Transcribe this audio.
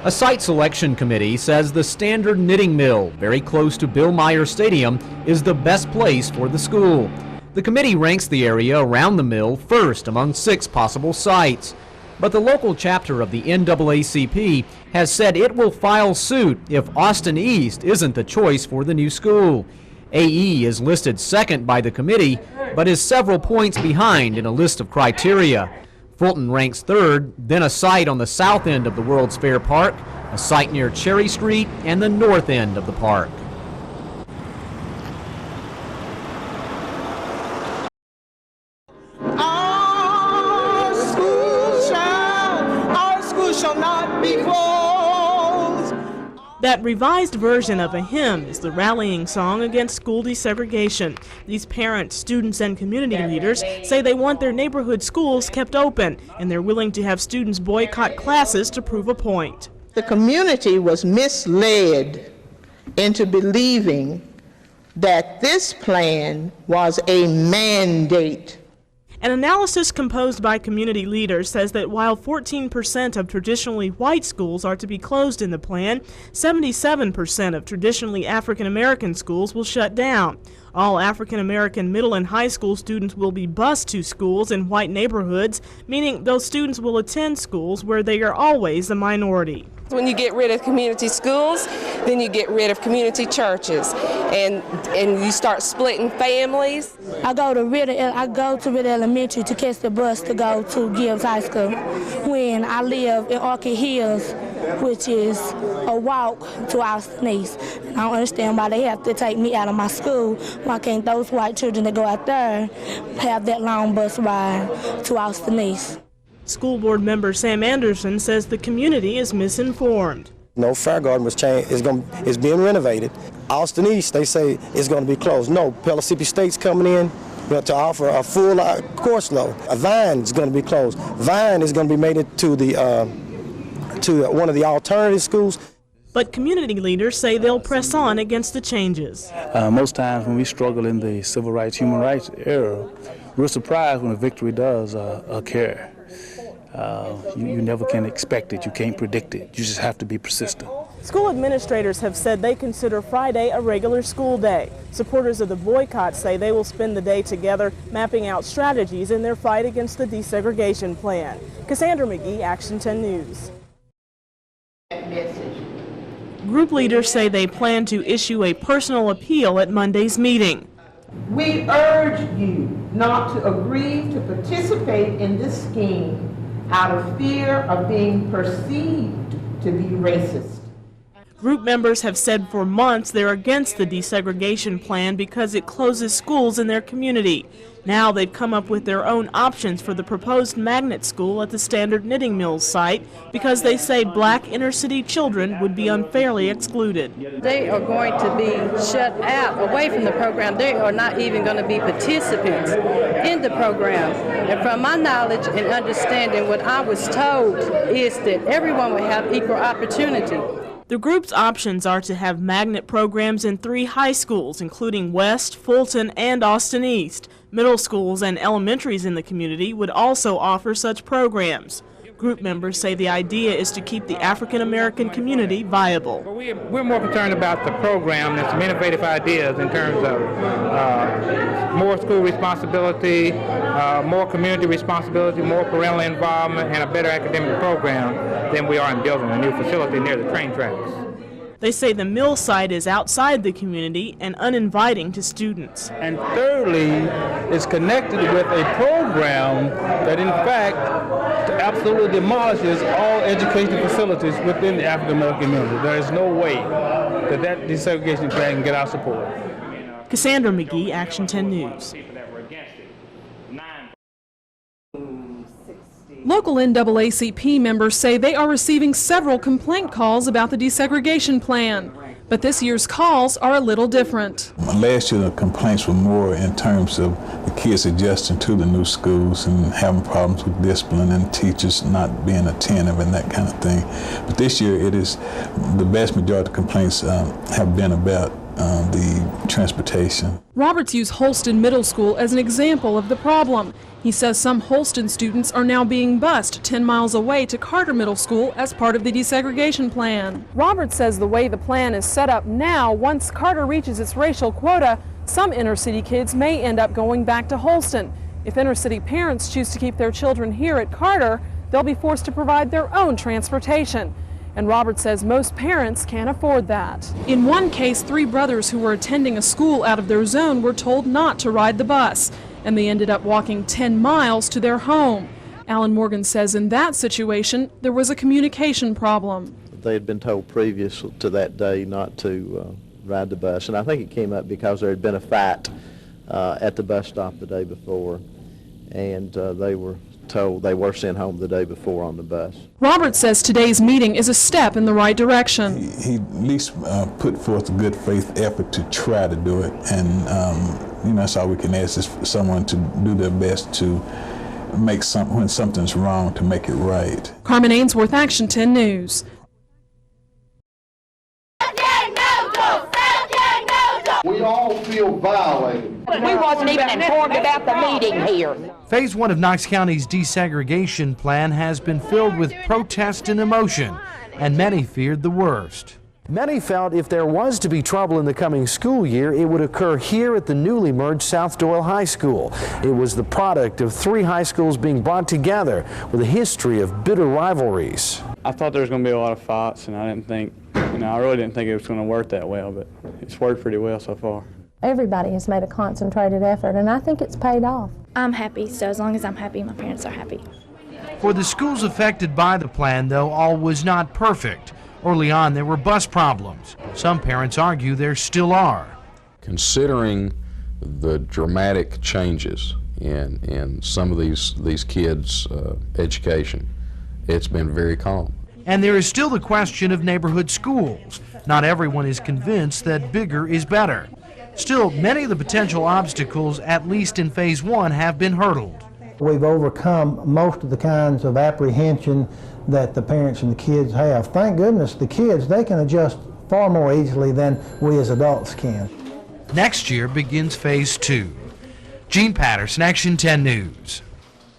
A site selection committee says the Standard Knitting Mill, very close to Bill Meyer Stadium, is the best place for the school. The committee ranks the area around the mill first among 6 possible sites. But the local chapter of the NAACP has said it will file suit if Austin East isn't the choice for the new school. AE is listed second by the committee, but is several points behind in a list of criteria. Fulton ranks third, then a site on the south end of the World's Fair Park, a site near Cherry Street, and the north end of the park. Our school shall not be closed. That revised version of a hymn is the rallying song against school desegregation. These parents, students, and community leaders say they want their neighborhood schools kept open, and they're willing to have students boycott classes to prove a point. The community was misled into believing that this plan was a mandate. An analysis composed by community leaders says that while 14% of traditionally white schools are to be closed in the plan, 77% of traditionally African American schools will shut down. All African American middle and high school students will be bused to schools in white neighborhoods, meaning those students will attend schools where they are always a minority. When you get rid of community schools, then you get rid of community churches, and you start splitting families. I go to Ritter Elementary to catch the bus to go to Gibbs High School. When I live in Orchid Hills, which is a walk to Austin East. I don't understand why they have to take me out of my school. Why can't those white children that go out there have that long bus ride to Austin East? School board member Sam Anderson says the community is misinformed. No, Fair Garden was changed. It's being renovated. Austin East, they say, is going to be closed. No, Pellissippi State's coming in to offer a full course load. Vine is going to be closed. Vine is going to be made into one of the alternative schools. But community leaders say they'll press on against the changes. Most times when we struggle in the civil rights, human rights era, we're surprised when a victory does occur. You never can expect it, you can't predict it, you just have to be persistent. School administrators have said they consider Friday a regular school day. Supporters of the boycott say they will spend the day together mapping out strategies in their fight against the desegregation plan. Cassandra McGee, Action 10 News. Group leaders say they plan to issue a personal appeal at Monday's meeting. We urge you not to agree to participate in this scheme out of fear of being perceived to be racist. Group members have said for months they're against the desegregation plan because it closes schools in their community. Now they've come up with their own options for the proposed magnet school at the Standard Knitting Mills site because they say black inner-city children would be unfairly excluded. They are going to be shut out away from the program. They are not even going to be participants in the program. And from my knowledge and understanding, what I was told is that everyone will have equal opportunity. The group's options are to have magnet programs in 3 high schools, including West, Fulton, and Austin East. Middle schools and elementaries in the community would also offer such programs. Group members say the idea is to keep the African American community viable. We're more concerned about the program and some innovative ideas in terms of more school responsibility, more community responsibility, more parental involvement, and a better academic program than we are in building a new facility near the train tracks. They say the mill site is outside the community and uninviting to students. And thirdly, it's connected with a program that in fact absolutely demolishes all educational facilities within the African American community. There is no way that desegregation plan can get our support. Cassandra McGee, Action 10 News. Local NAACP members say they are receiving several complaint calls about the desegregation plan, but this year's calls are a little different. Last year the complaints were more in terms of the kids adjusting to the new schools and having problems with discipline and teachers not being attentive and that kind of thing. But this year it is the vast majority of complaints have been about the transportation. Roberts used Holston Middle School as an example of the problem. He says some Holston students are now being bused 10 miles away to Carter Middle School as part of the desegregation plan. Roberts says the way the plan is set up now, once Carter reaches its racial quota, some inner-city kids may end up going back to Holston. If inner-city parents choose to keep their children here at Carter, they'll be forced to provide their own transportation. And Roberts says most parents can't afford that. In one case, 3 brothers who were attending a school out of their zone were told not to ride the bus, and they ended up walking 10 miles to their home. Alan Morgan says in that situation, there was a communication problem. They had been told previous to that day not to ride the bus, and I think it came up because there had been a fight at the bus stop the day before, and they were told they were sent home the day before on the bus. Roberts says today's meeting is a step in the right direction. He at least put forth a good faith effort to try to do it, and that's all we can ask is for someone to do their best to make when something's wrong, to make it right. Carmen Ainsworth, Action 10 News. We all feel violated. We wasn't even informed about the meeting here. Phase 1 of Knox County's desegregation plan has been filled with protest and emotion, and many feared the worst. Many felt if there was to be trouble in the coming school year, it would occur here at the newly merged South Doyle High School. It was the product of 3 high schools being brought together with a history of bitter rivalries. I thought there was going to be a lot of fights, and I really didn't think it was going to work that well, but it's worked pretty well so far. Everybody has made a concentrated effort, and I think it's paid off. I'm happy, so as long as I'm happy, my parents are happy. For the schools affected by the plan, though, all was not perfect. Early on, there were bus problems. Some parents argue there still are. Considering the dramatic changes in some of these kids' education, it's been very calm. And there is still the question of neighborhood schools. Not everyone is convinced that bigger is better. Still, many of the potential obstacles, at least in Phase 1, have been hurdled. We've overcome most of the kinds of apprehension that the parents and the kids have. Thank goodness the kids, they can adjust far more easily than we as adults can. Next year begins Phase 2. Gene Patterson, Action 10 News.